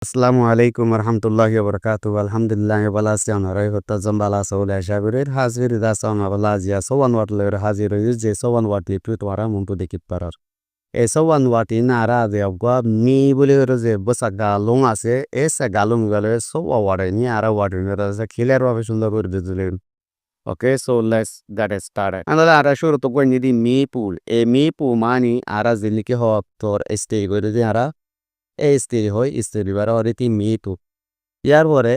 আসসালামু আলাইকুম রহমতুল্লাহি ওবরাকাতু আলহামদুলিল্লাহ ভালো আছি আপনারাই হত্যাজম বালা সৌলে সাবিরের হাজির দাসান বালা জিয়া সওয়ান ওয়াটলের হাজির হইজ যে সওয়ান ওয়াটি টু তোরা মুন্টু দেখিত পারার এ সওয়ান ওয়াটি নারা দে অগা মি বলে যে বসা গালুং আছে এসে গালুং গলে সওয়া ওয়াড়ে নি আরা ওয়াটি নে খিলের ভাবে সুন্দর করে দিলেন okay so let's get started আমরা আরা শুরু তো কই নিদি মি পুল এ মি পু মানি আরা জিলিকে হক তোর স্টে করে দি আরা এই স্ত্রী হয় স্ত্রী বারা রীতি মিপু ইয়ার পরে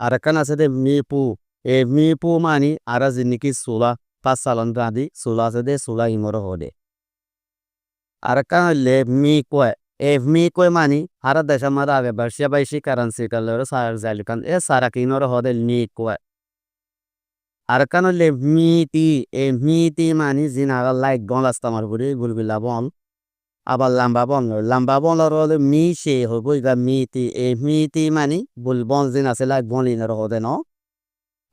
আরেকখান আছে দে মিপু এই মিপু মানি আরা জিনিকি সোলা 5 সালন রাঁধি সোলা আছে দে সোলা ইমর হদে আরেকখান হইলে মি কয় এই মি কয় মানি আরা দেশা মারা আগে বার্ষিয়া বাইশি কারেন্সি কালের সার জালিকান এ সারা কিনর হদে মি কয় আরেকখান হইলে মিতি এই মিতি মানি জিনাগা লাইক গলাস্তামার বুড়ি গুলবিলা বন আবার লাম্বা বনর হলে মি সে হইব ইবা মিতি এই মিতি মানি বুল বন জিন আছে লাইক বলিনের হদে ন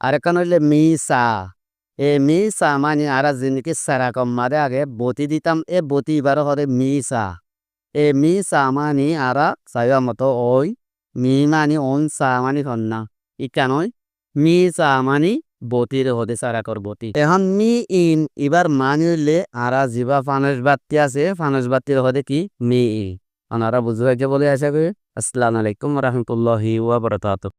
আরেকখান হইলে মি সা এ মি সা মানি আরা জিনিকে সারা কম মারে আগে বতি দিতাম এ বতি এবার হদে মি সা এ মি সা মানি আরা সাইয়া মতো ওই মি মানি অন সা মানি হন্না ইকানই মি সা মানি বতির হদে সারা কর বতি এখন মি ইন এবার মানি হইলে আরা জিবা ফানস বাতি আছে ফানস বাতির হদে কি মি ই আনারা বুঝবে বলে আশা করি আসসালামু আলাইকুম রহমতুল্লাহি ওয়া বারাকাতুহু